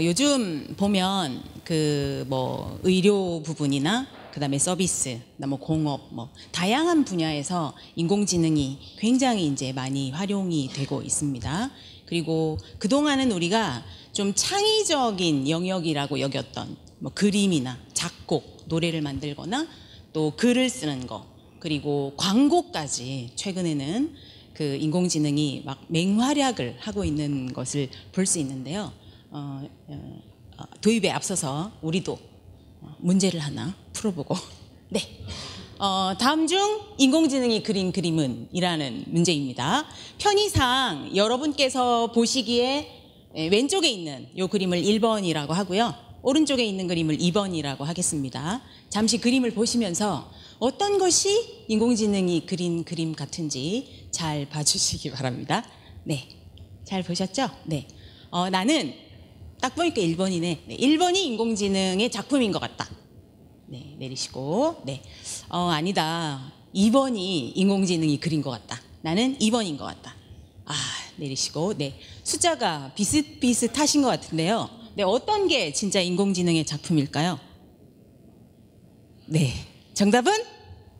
요즘 보면 그 뭐 의료 부분이나 그다음에 서비스, 뭐 공업, 뭐 다양한 분야에서 인공지능이 굉장히 이제 많이 활용이 되고 있습니다. 그리고 그동안은 우리가 좀 창의적인 영역이라고 여겼던 뭐 그림이나 작곡, 노래를 만들거나 또 글을 쓰는 거, 그리고 광고까지 최근에는 그 인공지능이 막 맹활약을 하고 있는 것을 볼 수 있는데요. 도입에 앞서서 우리도 문제를 하나 풀어보고 네, 다음 중 인공지능이 그린 그림은 이라는 문제입니다. 편의상 여러분께서 보시기에 왼쪽에 있는 이 그림을 1번이라고 하고요, 오른쪽에 있는 그림을 2번이라고 하겠습니다. 잠시 그림을 보시면서 어떤 것이 인공지능이 그린 그림 같은지 잘 봐주시기 바랍니다. 네, 잘 보셨죠? 네, 나는 딱 보니까 1번이네. 네, 1번이 인공지능의 작품인 것 같다. 네, 내리시고. 네, 아니다. 2번이 인공지능이 그린 것 같다. 나는 2번인 것 같다. 내리시고. 네, 숫자가 비슷비슷하신 것 같은데요. 네, 어떤 게 진짜 인공지능의 작품일까요? 네, 정답은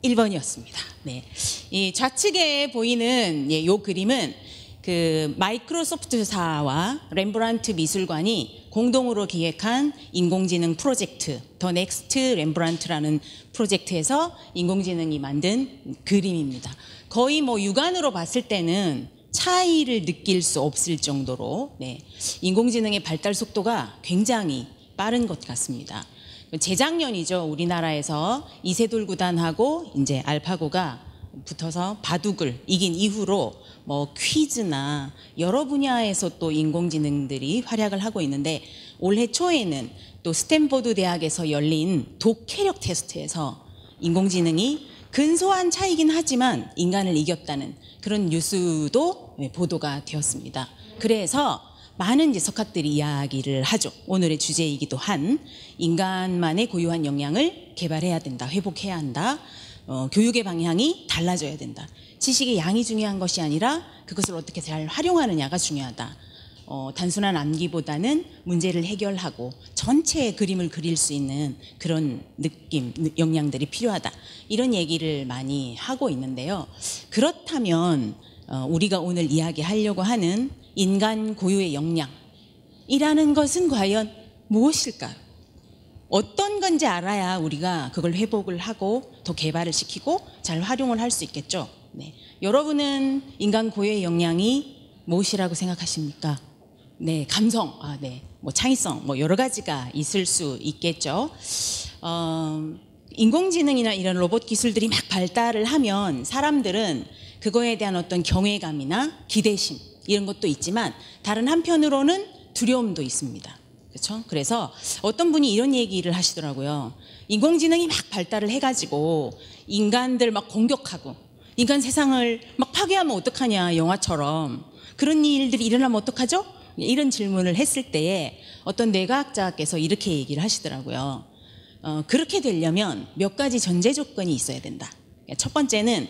1번이었습니다. 네, 이 좌측에 보이는 이 그림은 그 마이크로소프트사와 렘브란트 미술관이 공동으로 기획한 인공지능 프로젝트 더 넥스트 렘브란트라는 프로젝트에서 인공지능이 만든 그림입니다. 거의 뭐 육안으로 봤을 때는 차이를 느낄 수 없을 정도로 네, 인공지능의 발달 속도가 굉장히 빠른 것 같습니다. 재작년이죠. 우리나라에서 이세돌 구단하고 이제 알파고가 붙어서 바둑을 이긴 이후로 뭐 퀴즈나 여러 분야에서 또 인공지능들이 활약을 하고 있는데, 올해 초에는 또 스탠포드 대학에서 열린 독해력 테스트에서 인공지능이 근소한 차이긴 하지만 인간을 이겼다는 그런 뉴스도 보도가 되었습니다. 그래서 많은 이제 석학들이 이야기를 하죠. 오늘의 주제이기도 한 인간만의 고유한 역량을 개발해야 된다, 회복해야 한다. 교육의 방향이 달라져야 된다. 지식의 양이 중요한 것이 아니라 그것을 어떻게 잘 활용하느냐가 중요하다. 단순한 암기보다는 문제를 해결하고 전체의 그림을 그릴 수 있는 그런 느낌, 역량들이 필요하다. 이런 얘기를 많이 하고 있는데요. 그렇다면 우리가 오늘 이야기하려고 하는 인간 고유의 역량이라는 것은 과연 무엇일까요? 어떤 건지 알아야 우리가 그걸 회복을 하고 더 개발을 시키고 잘 활용을 할 수 있겠죠. 네. 여러분은 인간 고유의 역량이 무엇이라고 생각하십니까? 네, 감성, 네, 뭐 창의성, 뭐 여러 가지가 있을 수 있겠죠. 인공지능이나 이런 로봇 기술들이 막 발달을 하면 사람들은 그거에 대한 어떤 경외감이나 기대심 이런 것도 있지만 다른 한편으로는 두려움도 있습니다. 그렇죠? 그래서 어떤 분이 이런 얘기를 하시더라고요. 인공지능이 막 발달을 해가지고 인간들 막 공격하고 인간 세상을 막 파괴하면 어떡하냐, 영화처럼. 그런 일들이 일어나면 어떡하죠? 이런 질문을 했을 때에 어떤 뇌과학자께서 이렇게 얘기를 하시더라고요. 그렇게 되려면 몇 가지 전제 조건이 있어야 된다. 첫 번째는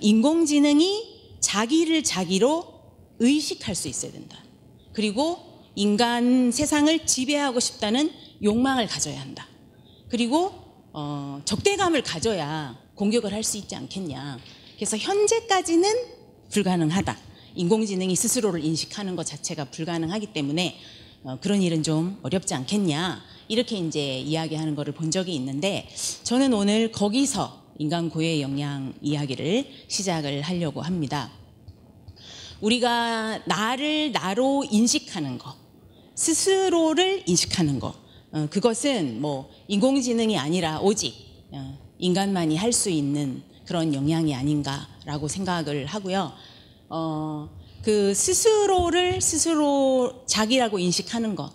인공지능이 자기를 자기로 의식할 수 있어야 된다. 그리고 인간 세상을 지배하고 싶다는 욕망을 가져야 한다. 그리고 적대감을 가져야 공격을 할 수 있지 않겠냐. 그래서 현재까지는 불가능하다. 인공지능이 스스로를 인식하는 것 자체가 불가능하기 때문에 그런 일은 좀 어렵지 않겠냐. 이렇게 이제 이야기하는 거를 본 적이 있는데, 저는 오늘 거기서 인간 고유의 역량 이야기를 시작을 하려고 합니다. 우리가 나를 나로 인식하는 거, 스스로를 인식하는 거, 그것은 뭐 인공지능이 아니라 오직 인간만이 할 수 있는 그런 역량이 아닌가라고 생각을 하고요. 그 스스로를 스스로 자기라고 인식하는 것,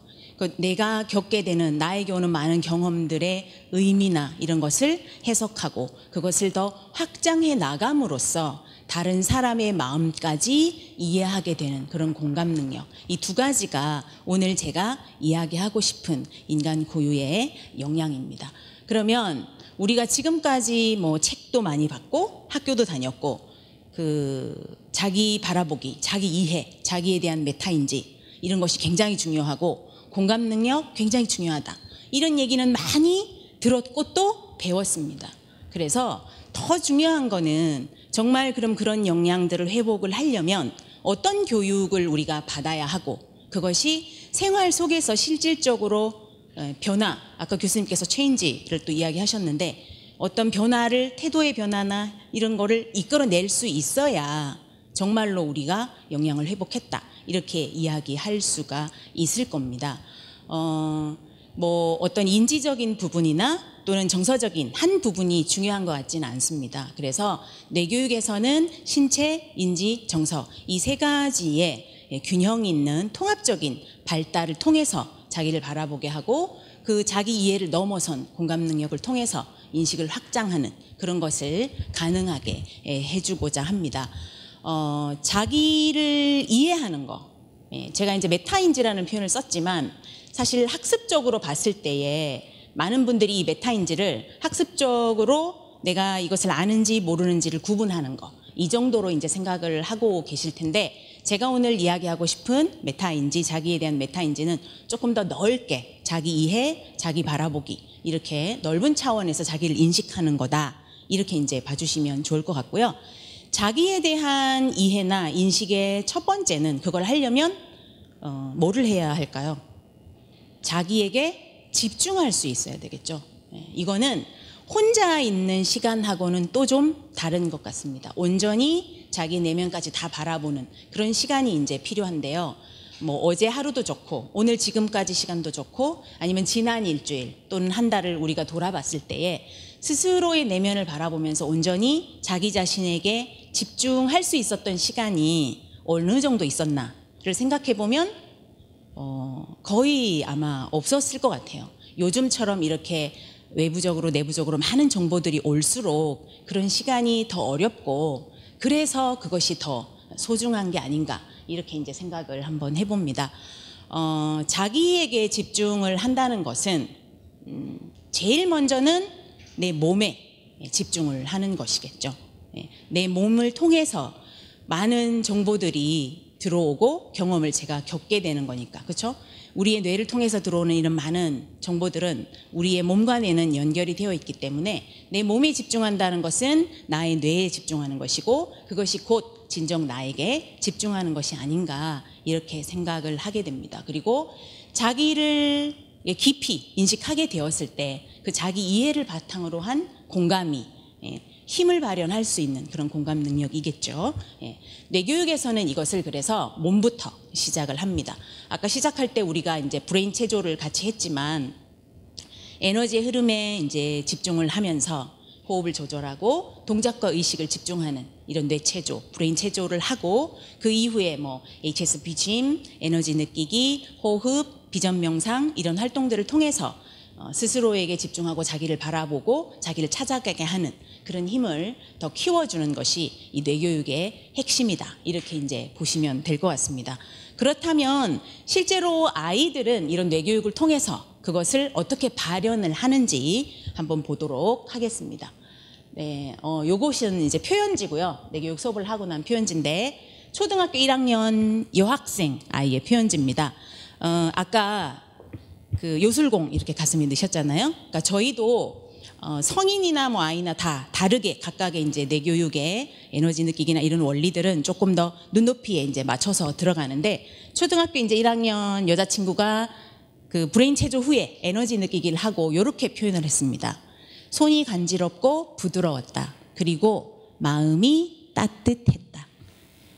내가 겪게 되는, 나에게 오는 많은 경험들의 의미나 이런 것을 해석하고 그것을 더 확장해 나감으로써 다른 사람의 마음까지 이해하게 되는 그런 공감 능력, 이 두 가지가 오늘 제가 이야기하고 싶은 인간 고유의 역량입니다. 그러면 우리가 지금까지 뭐 책도 많이 봤고 학교도 다녔고 그 자기 바라보기, 자기 이해, 자기에 대한 메타인지 이런 것이 굉장히 중요하고 공감 능력 굉장히 중요하다. 이런 얘기는 많이 들었고 또 배웠습니다. 그래서 더 중요한 거는 정말 그런 역량들을 회복을 하려면 어떤 교육을 우리가 받아야 하고 그것이 생활 속에서 실질적으로 변화, 아까 교수님께서 체인지를 또 이야기하셨는데 어떤 변화를 태도의 변화나 이런 거를 이끌어낼 수 있어야 정말로 우리가 역량을 회복했다 이렇게 이야기할 수가 있을 겁니다. 뭐 어떤 인지적인 부분이나 또는 정서적인 한 부분이 중요한 것 같지는 않습니다. 그래서 뇌교육에서는 신체, 인지, 정서 이 세 가지의 균형 있는 통합적인 발달을 통해서 자기를 바라보게 하고 그 자기 이해를 넘어선 공감 능력을 통해서 인식을 확장하는 그런 것을 가능하게 해주고자 합니다. 자기를 이해하는 거, 제가 이제 메타인지라는 표현을 썼지만 사실 학습적으로 봤을 때에 많은 분들이 이 메타인지를 학습적으로 내가 이것을 아는지 모르는지를 구분하는 거, 이 정도로 이제 생각을 하고 계실 텐데 제가 오늘 이야기하고 싶은 메타인지, 자기에 대한 메타인지는 조금 더 넓게 자기 이해, 자기 바라보기 이렇게 넓은 차원에서 자기를 인식하는 거다. 이렇게 이제 봐주시면 좋을 것 같고요. 자기에 대한 이해나 인식의 첫 번째는 그걸 하려면 뭐를 해야 할까요? 자기에게 집중할 수 있어야 되겠죠. 이거는 혼자 있는 시간하고는 또 좀 다른 것 같습니다. 온전히 자기 내면까지 다 바라보는 그런 시간이 이제 필요한데요. 뭐 어제 하루도 좋고 오늘 지금까지 시간도 좋고 아니면 지난 일주일 또는 한 달을 우리가 돌아봤을 때에 스스로의 내면을 바라보면서 온전히 자기 자신에게 집중할 수 있었던 시간이 어느 정도 있었나를 생각해 보면 거의 아마 없었을 것 같아요. 요즘처럼 이렇게 외부적으로 내부적으로 많은 정보들이 올수록 그런 시간이 더 어렵고 그래서 그것이 더 소중한 게 아닌가 이렇게 이제 생각을 한번 해봅니다. 자기에게 집중을 한다는 것은 제일 먼저는 내 몸에 집중을 하는 것이겠죠. 내 몸을 통해서 많은 정보들이 들어오고 경험을 제가 겪게 되는 거니까, 그렇죠? 우리의 뇌를 통해서 들어오는 이런 많은 정보들은 우리의 몸과 뇌는 연결이 되어 있기 때문에 내 몸에 집중한다는 것은 나의 뇌에 집중하는 것이고 그것이 곧 진정 나에게 집중하는 것이 아닌가 이렇게 생각을 하게 됩니다. 그리고 자기를 깊이 인식하게 되었을 때 그 자기 이해를 바탕으로 한 공감이 힘을 발현할 수 있는 그런 공감 능력이겠죠. 뇌교육에서는 이것을 그래서 몸부터 시작을 합니다. 아까 시작할 때 우리가 이제 브레인 체조를 같이 했지만 에너지의 흐름에 이제 집중을 하면서 호흡을 조절하고 동작과 의식을 집중하는 이런 뇌 체조, 브레인 체조를 하고 그 이후에 뭐 HSP 짐, 에너지 느끼기, 호흡, 비전 명상 이런 활동들을 통해서 스스로에게 집중하고 자기를 바라보고 자기를 찾아가게 하는 그런 힘을 더 키워주는 것이 이 뇌교육의 핵심이다. 이렇게 이제 보시면 될 것 같습니다. 그렇다면 실제로 아이들은 이런 뇌교육을 통해서 그것을 어떻게 발현을 하는지 한번 보도록 하겠습니다. 네, 요것은 이제 표현지고요. 뇌교육 수업을 하고 난 표현지인데 초등학교 1학년 여학생 아이의 표현지입니다. 아까 그 요술공 이렇게 가슴에 넣으셨잖아요. 그러니까 저희도 성인이나 뭐 아이나 다 다르게 각각의 이제 뇌교육의 에너지 느끼기나 이런 원리들은 조금 더 눈높이에 이제 맞춰서 들어가는데 초등학교 이제 1학년 여자친구가 그 브레인 체조 후에 에너지 느끼기를 하고 이렇게 표현을 했습니다. 손이 간지럽고 부드러웠다. 그리고 마음이 따뜻했다.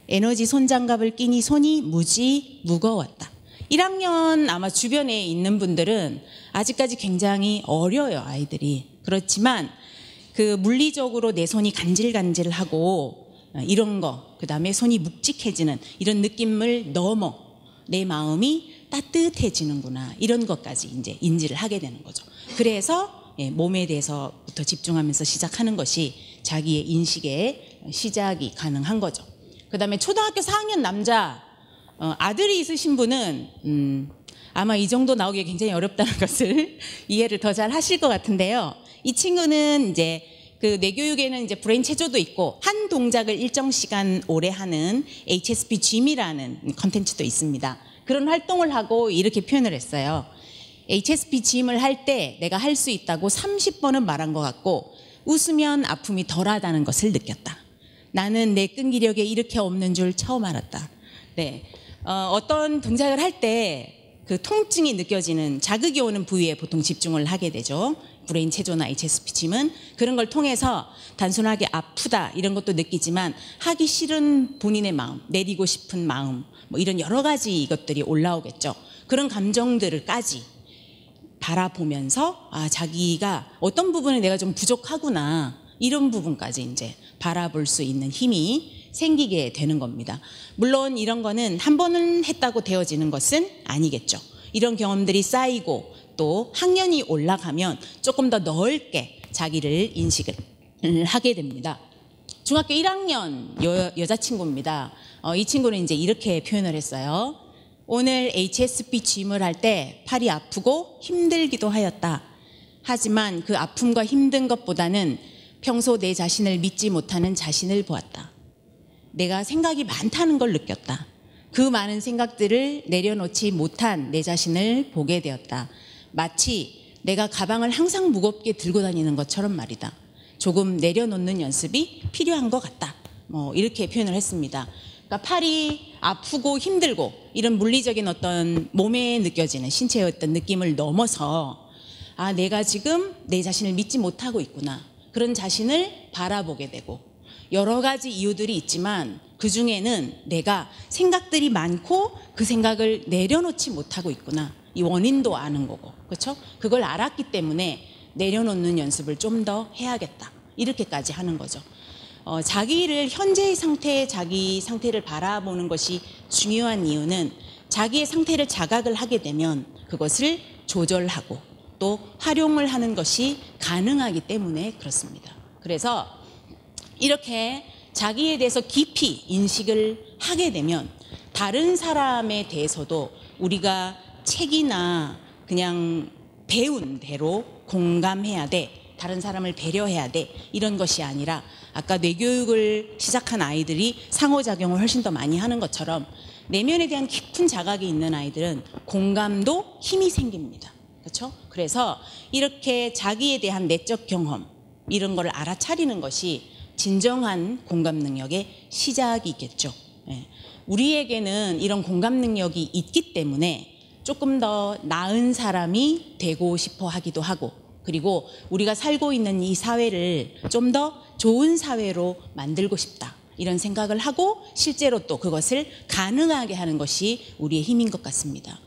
에너지 손장갑을 끼니 손이 무지 무거웠다. 1학년 아마 주변에 있는 분들은 아직까지 굉장히 어려요, 아이들이. 그렇지만 그 물리적으로 내 손이 간질간질하고 이런 거, 그다음에 손이 묵직해지는 이런 느낌을 넘어 내 마음이 따뜻해지는구나 이런 것까지 이제 인지를 하게 되는 거죠. 그래서 몸에 대해서부터 집중하면서 시작하는 것이 자기의 인식의 시작이 가능한 거죠. 그다음에 초등학교 4학년 남자 아들이 있으신 분은 아마 이 정도 나오기 굉장히 어렵다는 것을 이해를 더 잘 하실 것 같은데요. 이 친구는 이제 그 뇌교육에는 이제 브레인 체조도 있고 한 동작을 일정 시간 오래 하는 HSP 짐이라는 컨텐츠도 있습니다. 그런 활동을 하고 이렇게 표현을 했어요. HSP 짐을 할 때 내가 할 수 있다고 30번은 말한 것 같고 웃으면 아픔이 덜하다는 것을 느꼈다. 나는 내 끈기력에 이렇게 없는 줄 처음 알았다. 네, 어떤 동작을 할 때 그 통증이 느껴지는 자극이 오는 부위에 보통 집중을 하게 되죠. 브레인 체조나 HSP 짐은 그런 걸 통해서 단순하게 아프다 이런 것도 느끼지만 하기 싫은 본인의 마음, 내리고 싶은 마음 뭐 이런 여러 가지 이것들이 올라오겠죠. 그런 감정들을까지 바라보면서 자기가 어떤 부분에 내가 좀 부족하구나 이런 부분까지 이제 바라볼 수 있는 힘이 생기게 되는 겁니다. 물론 이런 거는 한 번은 했다고 되어지는 것은 아니겠죠. 이런 경험들이 쌓이고 또 학년이 올라가면 조금 더 넓게 자기를 인식을 하게 됩니다. 중학교 1학년 여자친구입니다. 이 친구는 이제 이렇게 표현을 했어요. 오늘 HSP 짐을 할 때 팔이 아프고 힘들기도 하였다. 하지만 그 아픔과 힘든 것보다는 평소 내 자신을 믿지 못하는 자신을 보았다. 내가 생각이 많다는 걸 느꼈다. 그 많은 생각들을 내려놓지 못한 내 자신을 보게 되었다. 마치 내가 가방을 항상 무겁게 들고 다니는 것처럼 말이다. 조금 내려놓는 연습이 필요한 것 같다. 뭐 이렇게 표현을 했습니다. 그러니까 팔이 아프고 힘들고 이런 물리적인 어떤 몸에 느껴지는 신체의 어떤 느낌을 넘어서 내가 지금 내 자신을 믿지 못하고 있구나. 그런 자신을 바라보게 되고 여러 가지 이유들이 있지만 그중에는 내가 생각들이 많고 그 생각을 내려놓지 못하고 있구나. 이 원인도 아는 거고, 그렇죠? 그걸 알았기 때문에 내려놓는 연습을 좀 더 해야겠다. 이렇게까지 하는 거죠. 자기를 현재의 상태에 자기 상태를 바라보는 것이 중요한 이유는 자기의 상태를 자각을 하게 되면 그것을 조절하고 또 활용을 하는 것이 가능하기 때문에 그렇습니다. 그래서 이렇게 자기에 대해서 깊이 인식을 하게 되면 다른 사람에 대해서도 우리가 책이나 그냥 배운 대로 공감해야 돼. 다른 사람을 배려해야 돼. 이런 것이 아니라 아까 뇌교육을 시작한 아이들이 상호작용을 훨씬 더 많이 하는 것처럼 내면에 대한 깊은 자각이 있는 아이들은 공감도 힘이 생깁니다. 그렇죠? 그래서 이렇게 자기에 대한 내적 경험 이런 걸 알아차리는 것이 진정한 공감 능력의 시작이겠죠. 우리에게는 이런 공감 능력이 있기 때문에 조금 더 나은 사람이 되고 싶어 하기도 하고 그리고 우리가 살고 있는 이 사회를 좀 더 좋은 사회로 만들고 싶다. 이런 생각을 하고 실제로 또 그것을 가능하게 하는 것이 우리의 힘인 것 같습니다.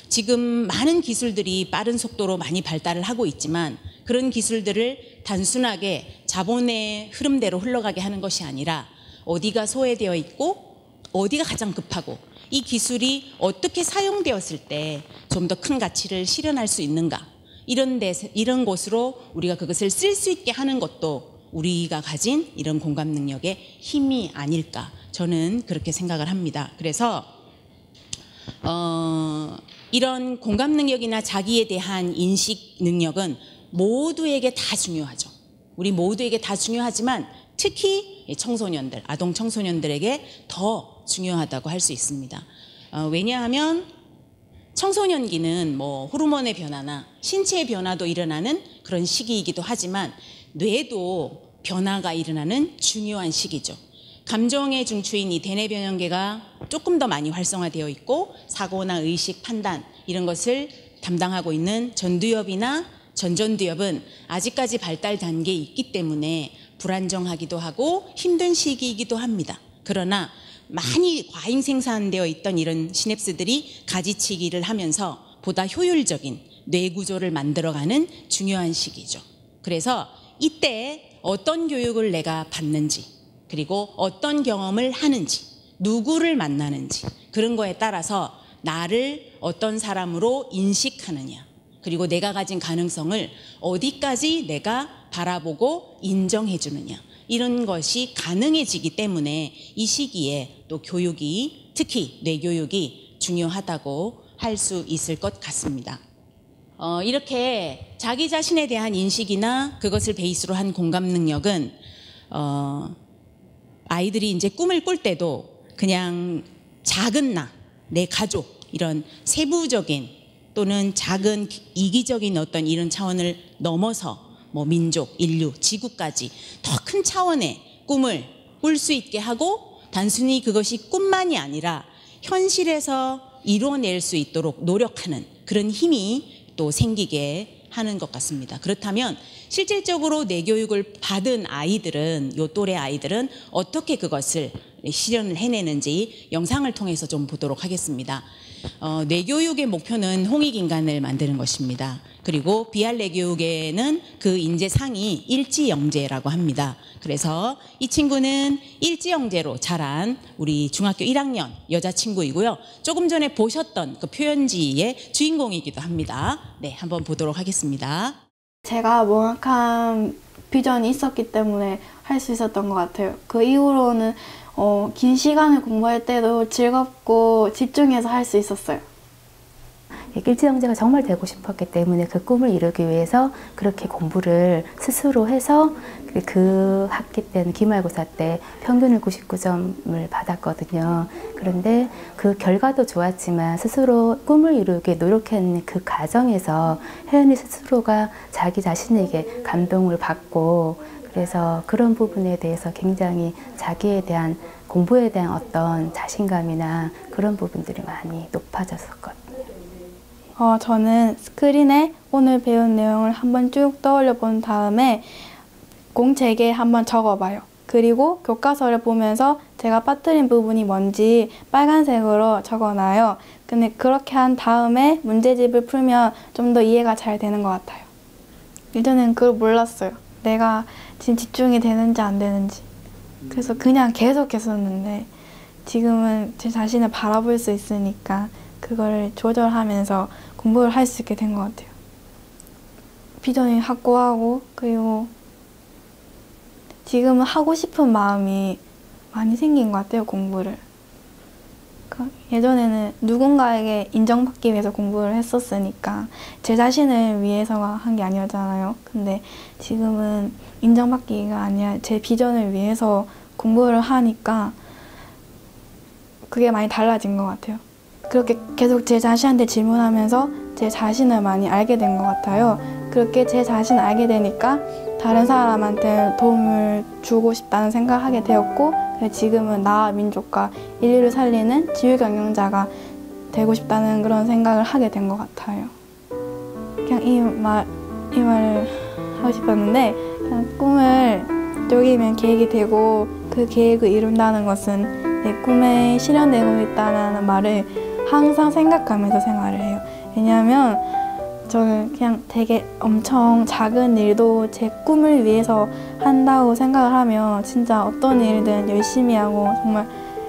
지금 많은 기술들이 빠른 속도로 많이 발달을 하고 있지만 그런 기술들을 단순하게 자본의 흐름대로 흘러가게 하는 것이 아니라 어디가 소외되어 있고 어디가 가장 급하고 이 기술이 어떻게 사용되었을 때 좀 더 큰 가치를 실현할 수 있는가 이런 곳으로 우리가 그것을 쓸 수 있게 하는 것도 우리가 가진 이런 공감 능력의 힘이 아닐까 저는 그렇게 생각을 합니다. 그래서 이런 공감 능력이나 자기에 대한 인식 능력은 모두에게 다 중요하죠. 우리 모두에게 다 중요하지만 특히 청소년들, 아동 청소년들에게 더 중요하다고 할 수 있습니다. 왜냐하면 청소년기는 뭐 호르몬의 변화나 신체의 변화도 일어나는 그런 시기이기도 하지만 뇌도 변화가 일어나는 중요한 시기죠. 감정의 중추인 이 대뇌변형계가 조금 더 많이 활성화되어 있고 사고나 의식, 판단 이런 것을 담당하고 있는 전두엽이나 전전두엽은 아직까지 발달 단계에 있기 때문에 불안정하기도 하고 힘든 시기이기도 합니다. 그러나 많이 과잉 생산되어 있던 이런 시냅스들이 가지치기를 하면서 보다 효율적인 뇌 구조를 만들어가는 중요한 시기죠. 그래서 이때 어떤 교육을 내가 받는지 그리고 어떤 경험을 하는지 누구를 만나는지 그런 거에 따라서 나를 어떤 사람으로 인식하느냐 그리고 내가 가진 가능성을 어디까지 내가 바라보고 인정해 주느냐 이런 것이 가능해지기 때문에 이 시기에 또 교육이 특히 뇌교육이 중요하다고 할 수 있을 것 같습니다. 이렇게 자기 자신에 대한 인식이나 그것을 베이스로 한 공감 능력은 아이들이 이제 꿈을 꿀 때도 그냥 작은 나, 내 가족 이런 세부적인 또는 작은 이기적인 어떤 이런 차원을 넘어서 뭐 민족, 인류, 지구까지 더 큰 차원의 꿈을 꿀 수 있게 하고 단순히 그것이 꿈만이 아니라 현실에서 이루어낼 수 있도록 노력하는 그런 힘이 또 생기게 하는 것 같습니다. 그렇다면 실질적으로 내교육을 받은 아이들은, 요 또래 아이들은 어떻게 그것을 실현을 해내는지 영상을 통해서 좀 보도록 하겠습니다. 내교육의 목표는 홍익인간을 만드는 것입니다. 그리고 비할 내교육에는 그 인재상이 일지영재라고 합니다. 그래서 이 친구는 일지영재로 자란 우리 중학교 1학년 여자친구이고요. 조금 전에 보셨던 그 표현지의 주인공이기도 합니다. 네, 한번 보도록 하겠습니다. 제가 명확한 비전이 있었기 때문에 할 수 있었던 것 같아요. 그 이후로는 긴 시간을 공부할 때도 즐겁고 집중해서 할 수 있었어요. 일지영재가 정말 되고 싶었기 때문에 그 꿈을 이루기 위해서 그렇게 공부를 스스로 해서 그 학기 때는 기말고사 때 평균을 99점을 받았거든요. 그런데 그 결과도 좋았지만 스스로 꿈을 이루기 노력했는 그 과정에서 혜연이 스스로가 자기 자신에게 감동을 받고, 그래서 그런 부분에 대해서 굉장히 자기에 대한 공부에 대한 어떤 자신감이나 그런 부분들이 많이 높아졌었거든요. 저는 스크린에 오늘 배운 내용을 한번 쭉 떠올려 본 다음에 공책에 한번 적어봐요. 그리고 교과서를 보면서 제가 빠뜨린 부분이 뭔지 빨간색으로 적어놔요. 근데 그렇게 한 다음에 문제집을 풀면 좀 더 이해가 잘 되는 것 같아요. 예전엔 그걸 몰랐어요. 내가 지금 집중이 되는지 안 되는지. 그래서 그냥 계속 했었는데 지금은 제 자신을 바라볼 수 있으니까 그걸 조절하면서 공부를 할 수 있게 된 것 같아요. 비전이 확고하고, 그리고 지금은 하고 싶은 마음이 많이 생긴 것 같아요, 공부를. 예전에는 누군가에게 인정받기 위해서 공부를 했었으니까 제 자신을 위해서가 한 게 아니었잖아요. 근데 지금은 인정받기가 아니라 제 비전을 위해서 공부를 하니까 그게 많이 달라진 것 같아요. 그렇게 계속 제 자신한테 질문하면서 제 자신을 많이 알게 된 것 같아요. 그렇게 제 자신을 알게 되니까 다른 사람한테 도움을 주고 싶다는 생각을 하게 되었고, 지금은 나와 민족과 인류를 살리는 지유경영자가 되고 싶다는 그런 생각을 하게 된 것 같아요. 그냥 이 말을 하고 싶었는데, 그냥 꿈을 쪼개면 계획이 되고 그 계획을 이룬다는 것은 내 꿈에 실현되고 있다는 말을 항상 생각하면서 생활을 해요. 왜냐하면 저는 그냥 되게 엄청 작은 일도 제 꿈을 위해서 한다고 생각을 하면 진짜 어떤 일든 열심히 하고 정말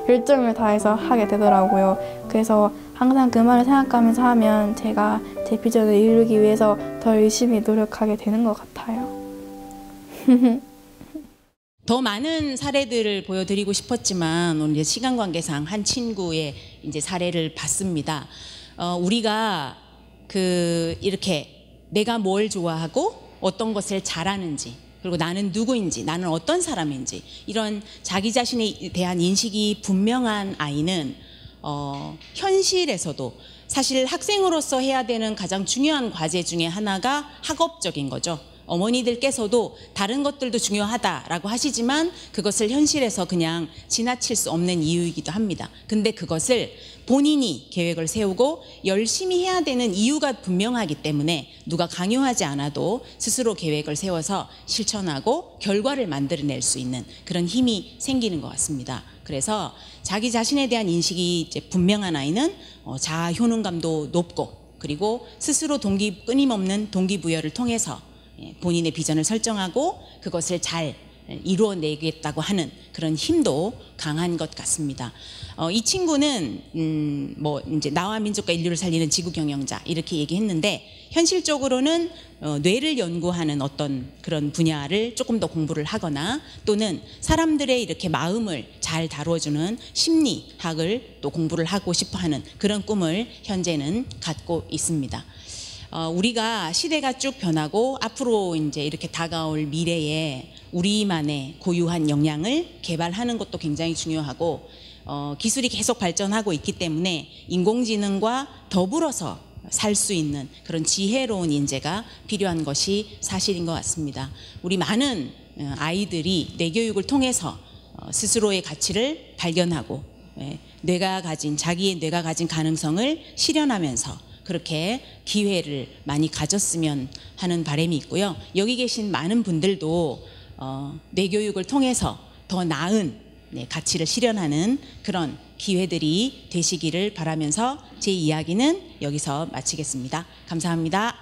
열정을 다해서 하게 되더라고요. 그래서 항상 그 말을 생각하면서 하면 제가 제 비전을 이루기 위해서 더 열심히 노력하게 되는 것 같아요. 더 많은 사례들을 보여드리고 싶었지만 오늘 시간 관계상 한 친구의 이제 사례를 봤습니다. 우리가 이렇게 내가 뭘 좋아하고 어떤 것을 잘하는지, 그리고 나는 누구인지, 나는 어떤 사람인지, 이런 자기 자신에 대한 인식이 분명한 아이는 현실에서도 사실 학생으로서 해야 되는 가장 중요한 과제 중에 하나가 학업적인 거죠. 어머니들께서도 다른 것들도 중요하다라고 하시지만 그것을 현실에서 그냥 지나칠 수 없는 이유이기도 합니다. 근데 그것을 본인이 계획을 세우고 열심히 해야 되는 이유가 분명하기 때문에 누가 강요하지 않아도 스스로 계획을 세워서 실천하고 결과를 만들어낼 수 있는 그런 힘이 생기는 것 같습니다. 그래서 자기 자신에 대한 인식이 이제 분명한 아이는 자아 효능감도 높고, 그리고 스스로 끊임없는 동기부여를 통해서 본인의 비전을 설정하고 그것을 잘 이루어내겠다고 하는 그런 힘도 강한 것 같습니다. 이 친구는 뭐 이제 나와 민족과 인류를 살리는 지구 경영자 이렇게 얘기했는데, 현실적으로는 뇌를 연구하는 어떤 그런 분야를 조금 더 공부를 하거나 또는 사람들의 이렇게 마음을 잘 다뤄주는 심리학을 또 공부를 하고 싶어하는 그런 꿈을 현재는 갖고 있습니다. 우리가 시대가 쭉 변하고 앞으로 이제 이렇게 다가올 미래에 우리만의 고유한 역량을 개발하는 것도 굉장히 중요하고, 기술이 계속 발전하고 있기 때문에 인공지능과 더불어서 살 수 있는 그런 지혜로운 인재가 필요한 것이 사실인 것 같습니다. 우리 많은 아이들이 뇌교육을 통해서 스스로의 가치를 발견하고 자기의 뇌가 가진 가능성을 실현하면서 그렇게 기회를 많이 가졌으면 하는 바람이 있고요. 여기 계신 많은 분들도 뇌교육을 통해서 더 나은 가치를 실현하는 그런 기회들이 되시기를 바라면서 제 이야기는 여기서 마치겠습니다. 감사합니다.